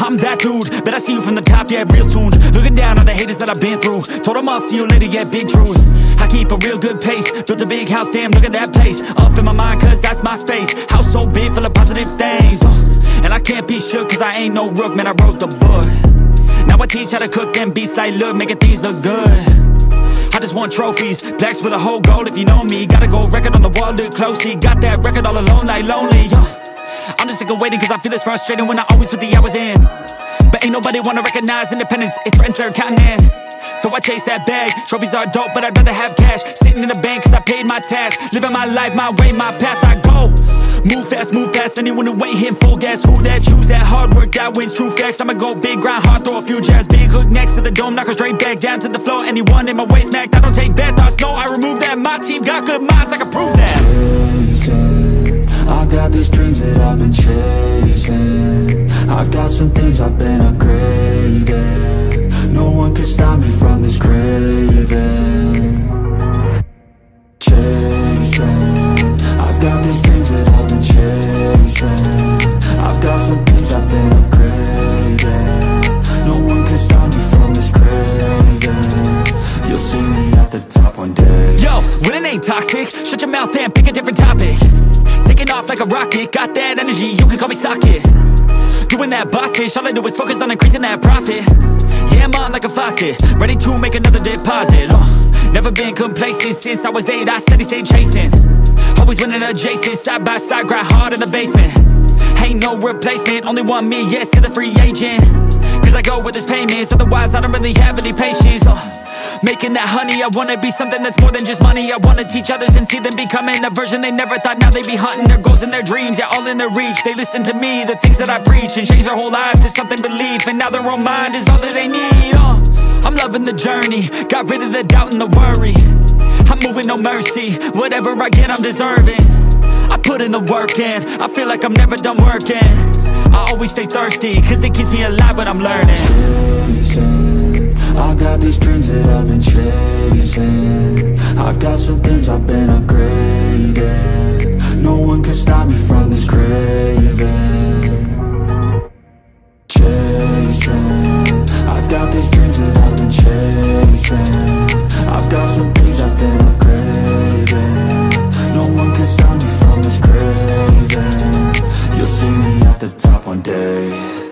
I'm that dude, bet I see you from the top, yeah, real soon. Looking down on the haters that I've been through. Told them I'll see you later, yeah, big truth. I keep a real good pace, built a big house, damn, look at that place. Up in my mind, cause that's my space. House so big, full of positive things. And I can't be shook, cause I ain't no rook, man, I wrote the book. Now I teach how to cook them beats like, look, making things look good. I just want trophies, blacks with a whole gold if you know me. Got a gold record on the wall, look closely. Got that record all alone like lonely. I'm just sick of waiting cause I feel it's frustrating when I always put the hours in. But ain't nobody wanna recognize independence, it threatens their continent. So I chase that bag, trophies are dope but I'd rather have cash. Sitting in the bank cause I paid my tax. Living my life, my way, my path, I go. Move fast anyone who ain't hitting full gas. Who that, choose that, hard work that wins, true facts. I'ma go big, grind hard, throw a few jabs. Big hook next to the dome, knock her straight back down to the floor. Anyone in my way smacked, I don't take bad thoughts, no, I remove that. My team got good minds, I can prove that. Chasing, I got these dreams that I've been chasing. I got some things I've been upgrading. No one can stop me from this craving. Chasing, I've got these dreams that I've been chasing. I've got some things I've been upgrading. No one can stop me from this craving. You'll see me at the top one day. Yo, when it ain't toxic, shut your mouth and pick a different topic. Taking off like a rocket, got that energy, you can call me socket. Doing that boss-ish, all I do is focus on increasing that profit. Yeah, I'm on like a faucet, ready to make another deposit. Never been complacent, since I was 8, I steady stay chasing. Always winning adjacent, side by side, grind hard in the basement. Ain't no replacement, only one me, yes to the free agent. Cause I go with this payments, otherwise I don't really have any patience. Making that honey, I wanna be something that's more than just money. I wanna teach others and see them becoming a version they never thought. Now they be hunting their goals and their dreams, yeah, all in their reach. They listen to me, the things that I preach, and change their whole lives to something belief. And now their own mind is all that they need. I'm loving the journey, got rid of the doubt and the worry. I'm moving no mercy, whatever I get I'm deserving. I put in the work in, I feel like I'm never done working. I always stay thirsty, cause it keeps me alive when I'm learning. Chasing, I got these dreams that I've been chasing. I've got some things I've been upgrading. No one can stop me from this craving. Chasing, I've got these dreams that I've been chasing. I've got some things I've been upgrading. No one can stop me from this craving. You'll see me at the top one day.